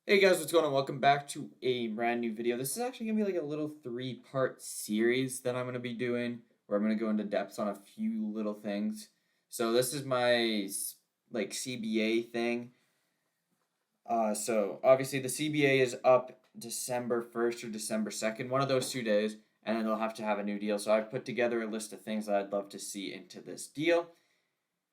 Hey guys, what's going on? Welcome back to a brand new video. This is actually going to be like a little three-part series that I'm going to be doing where I'm going to go into depth on a few little things. So this is my like CBA thing. So obviously the CBA is up December 1st or December 2nd, one of those 2 days, and then they'll have to have a new deal. So I've put together a list of things that I'd love to see into this deal.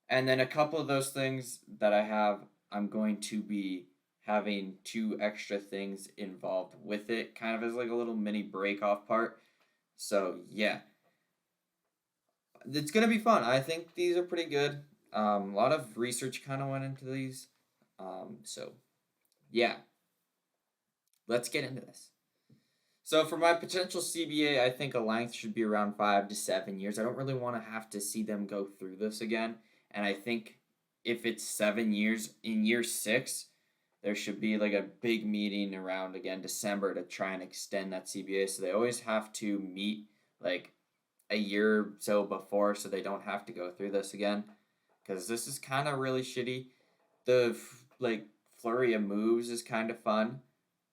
And then a couple of those things that I have, I'm going to be having two extra things involved with it, kind of as like a little mini break off part. So yeah, it's gonna be fun. I think these are pretty good. A lot of research kind of went into these. So yeah, let's get into this. So for my potential CBA, I think a length should be around 5 to 7 years. I don't really want to have to see them go through this again. And I think if it's 7 years, in year six, there should be like a big meeting around again December to try and extend that CBA. So they always have to meet like a year or so before, so they don't have to go through this again. Because this is kind of really shitty. The like flurry of moves is kind of fun,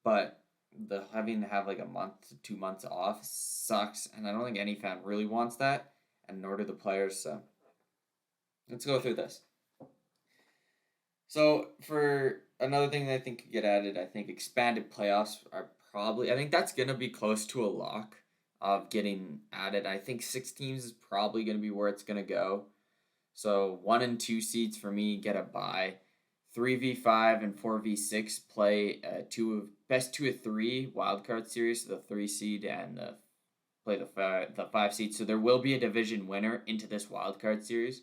but the having to have like a month to 2 months off sucks, and I don't think any fan really wants that, and nor do the players. So let's go through this. So for another thing that I think could get added, I think expanded playoffs are probably. I think that's gonna be close to a lock of getting added. I think 6 teams is probably gonna be where it's gonna go. So 1 and 2 seeds for me get a bye. 3v5 and 4v6 play best two of three wildcard series. So the 3 seed and the play the 5 seed. So there will be a division winner into this wildcard series.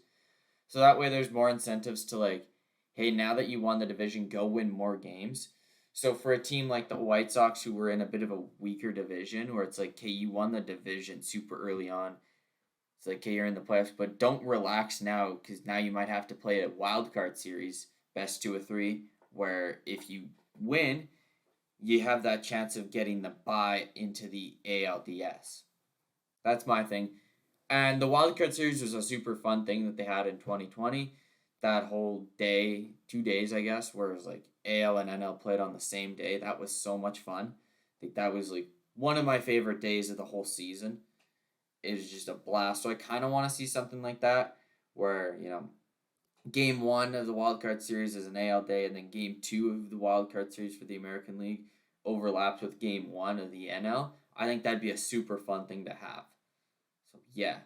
So that way there's more incentives to like, hey, now that you won the division, go win more games. So for a team like the White Sox, who were in a bit of a weaker division, where it's like, hey, you won the division super early on, it's like, okay, you're in the playoffs, but don't relax now because now you might have to play a wild card series, best two of three, where if you win, you have that chance of getting the bye into the ALDS. That's my thing. And the wild card series was a super fun thing that they had in 2020. That whole day, 2 days, I guess, where it was like AL and NL played on the same day. That was so much fun. I think that was like one of my favorite days of the whole season. It was just a blast. So I kind of want to see something like that where, game one of the wild card series is an AL day, and then game two of the wild card series for the American League overlaps with game one of the NL. I think that'd be a super fun thing to have. So yeah.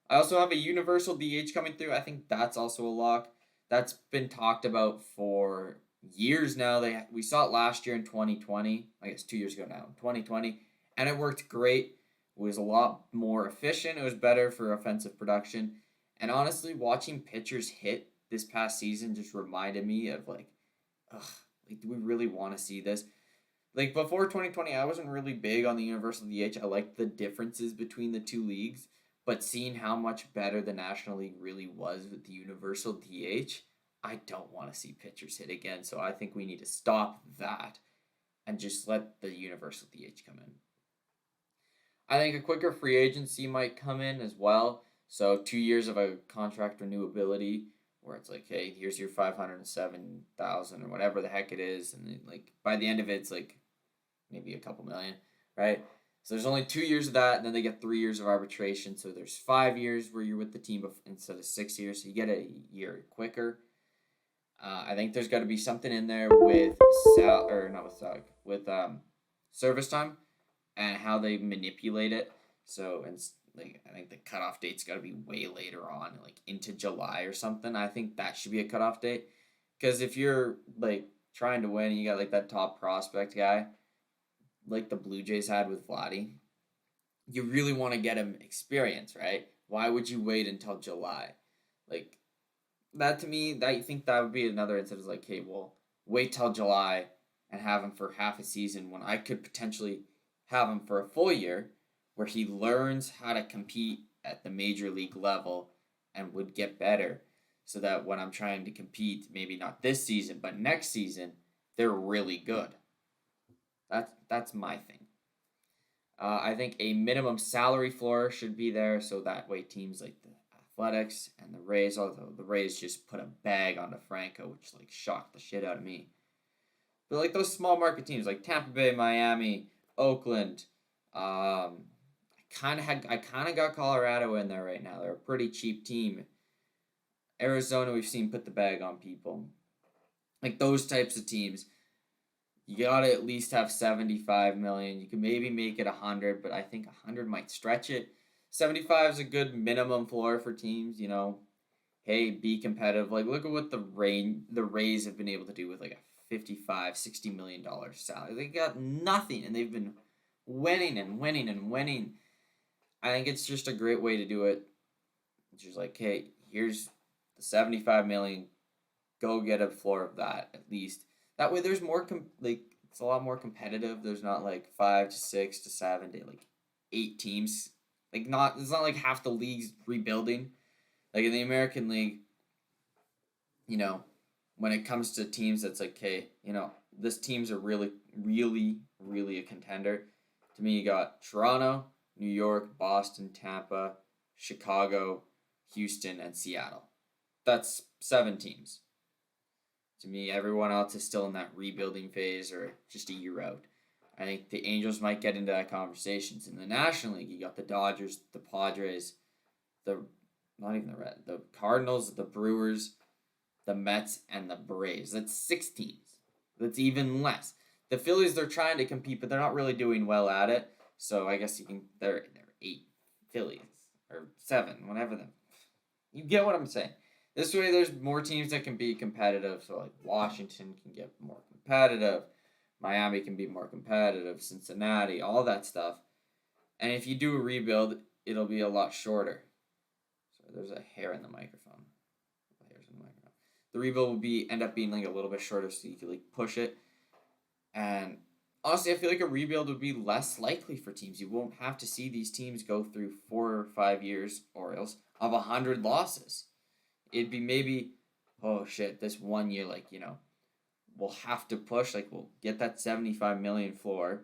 I also have a universal DH coming through. I think that's also a lock. That's been talked about for years now. We saw it last year in 2020. I guess 2 years ago now, in 2020, and it worked great. It was a lot more efficient. It was better for offensive production. And honestly, watching pitchers hit this past season just reminded me of like, ugh, like do we really want to see this? Like before 2020, I wasn't really big on the universal DH. I liked the differences between the two leagues, but seeing how much better the National League really was with the universal DH, I don't want to see pitchers hit again. So I think we need to stop that and just let the universal DH come in. I think a quicker free agency might come in as well. So 2 years of a contract renewability, where it's like, hey, here's your 507,000 or whatever the heck it is, and then, like by the end of it, it's like maybe a couple million, right? So there's only 2 years of that, and then they get 3 years of arbitration. So there's 5 years where you're with the team instead of 6 years. So you get a year quicker. I think there's got to be something in there with service time and how they manipulate it. So and like I think the cutoff date's got to be way later on, like into July or something. I think that should be a cutoff date because if you're like trying to win, and you got like that top prospect guy, like the Blue Jays had with Vladdy, you really want to get him experience, right? Why would you wait until July? Like that to me, that you think that would be another incentive. Like, hey, well, wait till July and have him for half a season when I could potentially have him for a full year, where he learns how to compete at the major league level and would get better, so that when I'm trying to compete, maybe not this season but next season, they're really good. That's my thing. I think a minimum salary floor should be there so that way teams like the Athletics and the Rays, although the Rays just put a bag onto Franco, which like shocked the shit out of me. But like those small market teams like Tampa Bay, Miami, Oakland, I kind of got Colorado in there right now. They're a pretty cheap team. Arizona, we've seen put the bag on people. Like those types of teams, you gotta at least have 75 million. You can maybe make it 100, but I think 100 might stretch it. 75 is a good minimum floor for teams. Hey, be competitive. Like look at what the Rays have been able to do with like a 55, $60 million salary. They got nothing, and they've been winning and winning and winning. I think it's just a great way to do it. It's just like, hey, here's the 75 million. Go get a floor of that at least. That way, there's more it's a lot more competitive. There's not like 5 to 6 to 7 to like 8 teams. It's not like half the league's rebuilding. Like in the American League, when it comes to teams, that's like, hey, this teams are really, really, really a contender. To me, you got Toronto, New York, Boston, Tampa, Chicago, Houston, and Seattle. That's 7 teams. To me, everyone else is still in that rebuilding phase or just a year out. I think the Angels might get into that conversations. In the National League, you got the Dodgers, the Padres, the Cardinals, the Brewers, the Mets, and the Braves. That's 6 teams. That's even less. The Phillies, they're trying to compete, but they're not really doing well at it. So I guess they're 8 Phillies or 7, whatever them. You get what I'm saying. This way, there's more teams that can be competitive. So like Washington can get more competitive, Miami can be more competitive, Cincinnati, all that stuff. And if you do a rebuild, it'll be a lot shorter. So there's a hair in the microphone. The rebuild will end up being like a little bit shorter, so you can like push it. And honestly, I feel like a rebuild would be less likely for teams. You won't have to see these teams go through 4 or 5 years, Orioles, of 100 losses. It'd be maybe, oh shit, this 1 year, we'll have to push, we'll get that 75 million floor,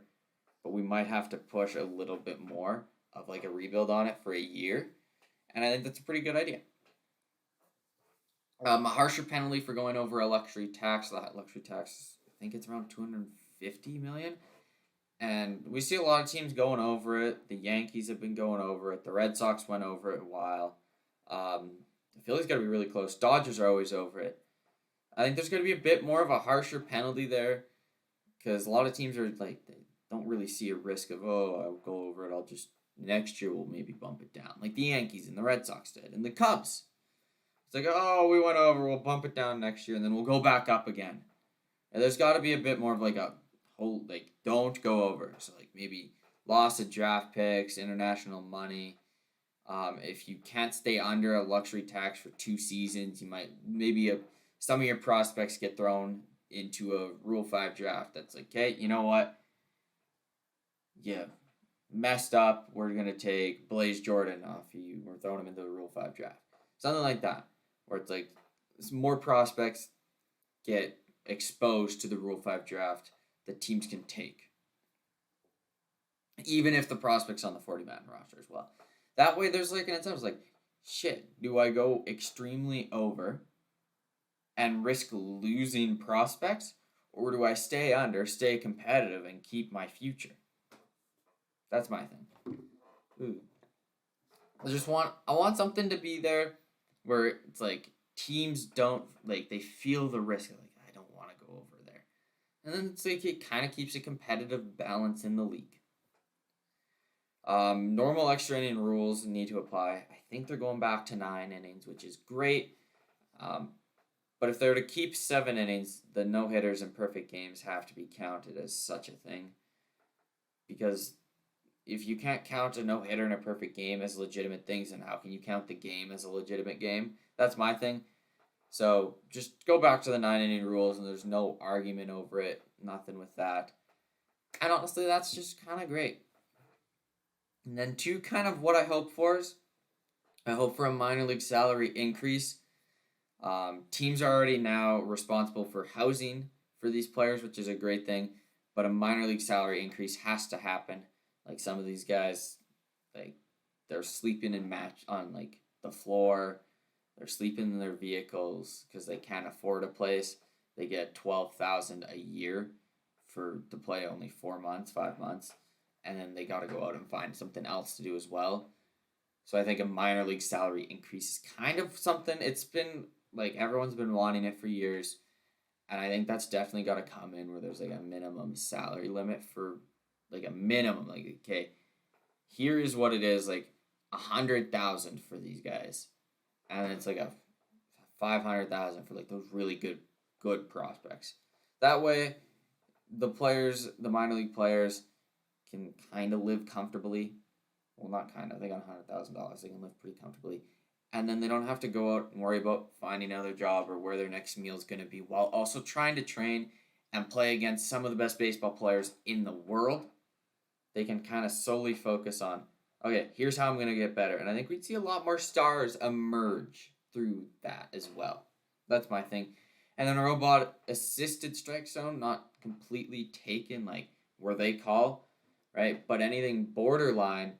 but we might have to push a little bit more of a rebuild on it for a year. And I think that's a pretty good idea. A harsher penalty for going over a luxury tax. That luxury tax, I think it's around 250 million. And we see a lot of teams going over it. The Yankees have been going over it. The Red Sox went over it a while. The Phillies got to be really close. Dodgers are always over it. I think there's going to be a bit more of a harsher penalty there because a lot of teams are they don't really see a risk of, I'll go over it. Next year we'll maybe bump it down. Like the Yankees and the Red Sox did. And the Cubs. It's like, we went over, we'll bump it down next year and then we'll go back up again. And there's got to be a bit more of a whole, don't go over. So maybe loss of draft picks, international money. If you can't stay under a luxury tax for 2 seasons, you might some of your prospects get thrown into a Rule 5 draft. That's hey, you know what? Yeah, messed up. We're gonna take Blaze Jordan off you. We're throwing him into the Rule 5 draft. Something like that, where it's more prospects get exposed to the Rule 5 draft that teams can take, even if the prospect's on the 40-man roster as well. That way, there's an incentive. Shit, do I go extremely over and risk losing prospects, or do I stay under, stay competitive, and keep my future? That's my thing. Ooh. I want something to be there where it's teams don't, they feel the risk. I don't want to go over there. And then it kind of keeps a competitive balance in the league. Normal extra inning rules need to apply. I think they're going back to 9 innings, which is great. But if they're to keep 7 innings, the no-hitters and perfect games have to be counted as such a thing. Because if you can't count a no-hitter and a perfect game as legitimate things, then how can you count the game as a legitimate game? That's my thing. So just go back to the 9-inning rules, and there's no argument over it. Nothing with that. And honestly, that's just kind of great. And then 2, kind of what I hope for is, I hope for a minor league salary increase. Teams are already now responsible for housing for these players, which is a great thing. But a minor league salary increase has to happen. Some of these guys, they're sleeping on the floor. They're sleeping in their vehicles because they can't afford a place. They get $12,000 a year. to play only 4 months, 5 months, and then they got to go out and find something else to do as well. So I think a minor league salary increase is kind of something. It's been like everyone's been wanting it for years, and I think that's definitely got to come in where there's like a minimum salary limit for like a minimum. Like, okay, here is what it is, like 100,000 for these guys, and it's like a 500,000 for like those really good prospects. That way, the minor league players, can kind of live comfortably. Well, not kind of. They got $100,000. They can live pretty comfortably, and then they don't have to go out and worry about finding another job or where their next meal is going to be, while also trying to train and play against some of the best baseball players in the world. They can kind of solely focus on, okay, here's how I'm going to get better, and I think we'd see a lot more stars emerge through that as well. That's my thing. And then a robot assisted strike zone, not completely taken like where they call, right? But anything borderline,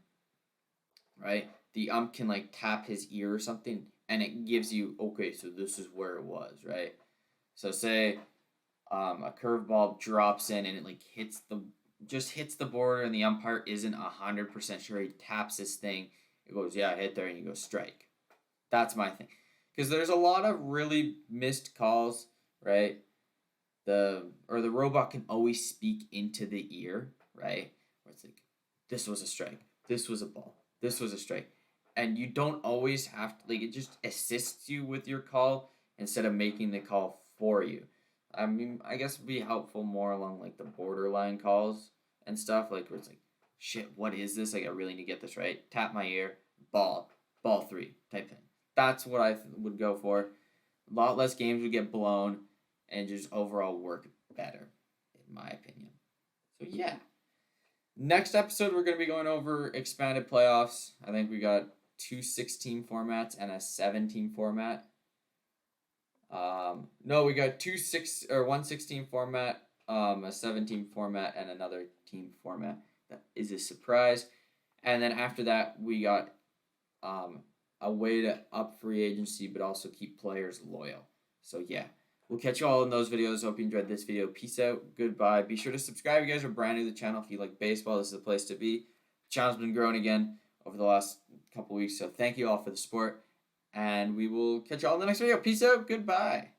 right? The ump can like tap his ear or something, and it gives you, okay, so this is where it was, right? So say a curveball drops in and it like hits the border, and the umpire isn't 100% sure. He taps his thing. It goes, yeah, hit there, and you go strike. That's my thing, because there's a lot of really missed calls, right? The robot can always speak into the ear, right? Where it's like, this was a strike, this was a ball, this was a strike, and you don't always have to, like, it just assists you with your call instead of making the call for you. I mean, I guess it'd be helpful more along like the borderline calls and stuff, like where it's like, shit, what is this? Like, I really need to get this right. Tap my ear, ball 3 type thing. That's what I would go for. A lot less games would get blown, and just overall work better, in my opinion. So yeah. Next episode, we're going to be going over expanded playoffs. I think we got 2 16 formats and a 7-team format. No, we got 1 16 format, a 7-team format, and another team format. That is a surprise. And then after that, we got a way to up free agency, but also keep players loyal. So yeah, we'll catch you all in those videos. Hope you enjoyed this video. Peace out. Goodbye. Be sure to subscribe if you guys are brand new to the channel. If you like baseball, this is the place to be. The channel's been growing again over the last couple weeks, so thank you all for the support, and we will catch you all in the next video. Peace out. Goodbye.